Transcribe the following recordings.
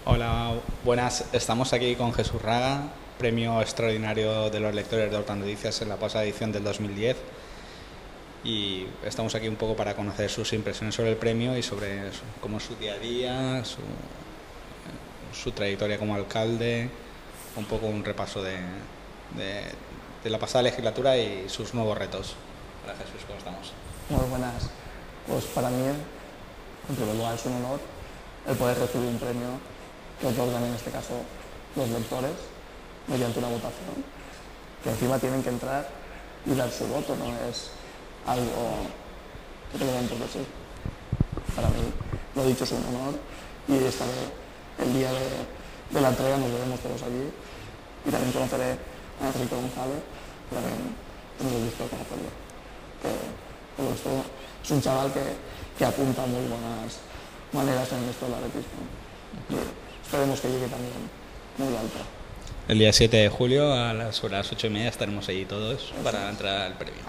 Hola, buenas. Estamos aquí con Jesús Raga, premio extraordinario de los lectores de Horta Noticias en la pasada edición del 2010. Y estamos aquí un poco para conocer sus impresiones sobre el premio y sobre cómo es su día a día, su trayectoria como alcalde, un poco un repaso de la pasada legislatura y sus nuevos retos. Hola Jesús, ¿cómo estamos? Muy buenas. Pues para mí, en primer lugar, es un honor el poder recibir un premio que otorgan en este caso los lectores mediante una votación, que encima tienen que entrar y dar su voto, no es algo que te lo den porque sí. Para mí, lo dicho, es un honor y estaré el día de la entrega, nos veremos todos allí y también conoceré a Enrique González, que también tengo el gusto de conocerlo. Por esto es un chaval que apunta muy buenas maneras en esto del atletismo. Esperemos que llegue también muy alto. El día 7 de julio sobre las 8:30 estaremos allí todos para entrar al premio.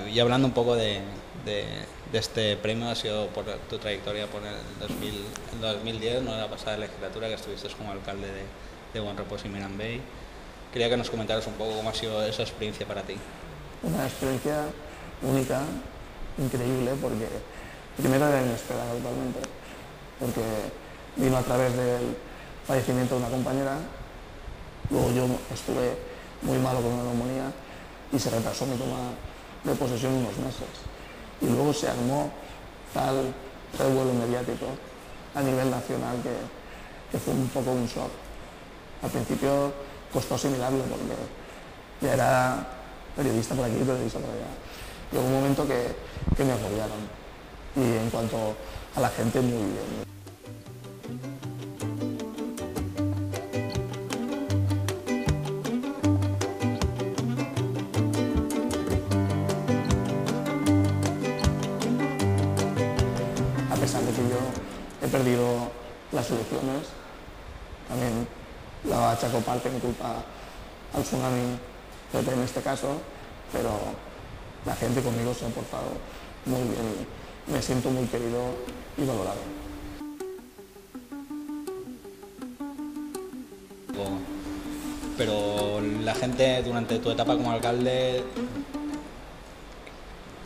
Y hablando un poco de este premio, ha sido por tu trayectoria por el 2010, ¿no? La pasada legislatura que estuviste como alcalde de Buen Repòs y Mirambell. Quería que nos comentaras un poco cómo ha sido esa experiencia para ti. Una experiencia única, increíble, porque primero era inesperada totalmente, porque vino a través del fallecimiento de una compañera, luego yo estuve muy malo con una neumonía y se retrasó mi toma de posesión unos meses. Y luego se armó tal revuelo mediático a nivel nacional que fue un poco un shock. Al principio costó asimilarlo porque ya era periodista por aquí, periodista por allá. Llegó un momento que me agobiaron. Y en cuanto a la gente, muy bien. A pesar de que yo he perdido las elecciones, también la achaco parte de culpa al tsunami PP en este caso, pero la gente conmigo se ha portado muy bien y me siento muy querido y valorado. Pero la gente durante tu etapa como alcalde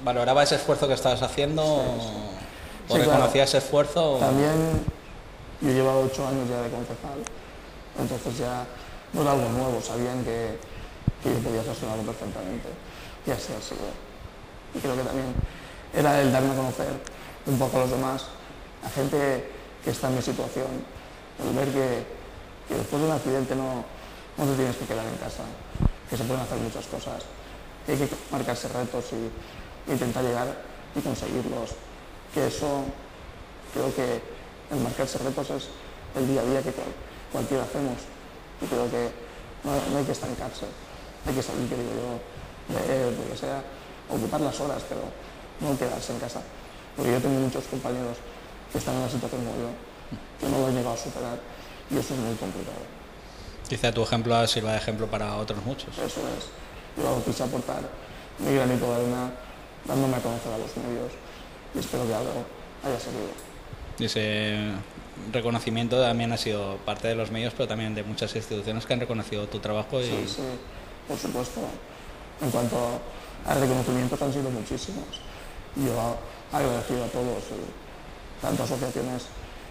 valoraba ese esfuerzo que estabas haciendo o reconocía ese esfuerzo. También yo llevaba 8 años ya de concejal, entonces ya no era algo nuevo, sabían que yo podía gestionarlo perfectamente y así ha sido. Y creo que también era el darme a conocer un poco a los demás, a gente que está en mi situación, el ver que después de un accidente no te tienes que quedar en casa, que se pueden hacer muchas cosas, que hay que marcarse retos y intentar llegar y conseguirlos, que eso creo que el marcarse retos es el día a día que cualquiera hacemos y creo que no hay que estancarse, hay que salir, que digo yo, leer, lo que sea, ocupar las horas, pero no quedarse en casa, porque yo tengo muchos compañeros que están en una situación como yo, que no lo han llegado a superar y eso es muy complicado. Quizá tu ejemplo sirva de ejemplo para otros muchos. Eso es, yo quise aportar mi granito de arena dándome a conocer a los medios y espero que algo haya servido. Y ese reconocimiento también ha sido parte de los medios, pero también de muchas instituciones que han reconocido tu trabajo. Sí, sí, por supuesto. En cuanto a reconocimientos han sido muchísimos. Yo agradecido a todos, tanto asociaciones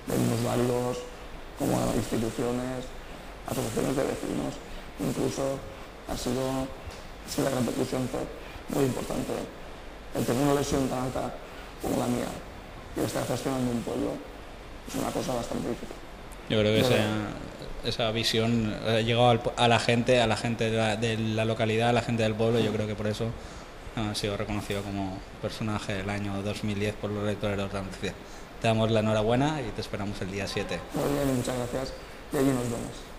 de minusválidos como a instituciones, asociaciones de vecinos, incluso ha sido la repercusión fue muy importante. El tener una lesión tan alta como la mía y estar gestionando un pueblo es una cosa bastante difícil. Yo creo que esa visión ha llegado a la gente de la localidad, a la gente del pueblo. Yo creo que por eso ha sido reconocido como personaje del año 2010 por los lectores de Horta Noticias. Te damos la enhorabuena y te esperamos el día 7. Muy bien, muchas gracias y allí nos vemos.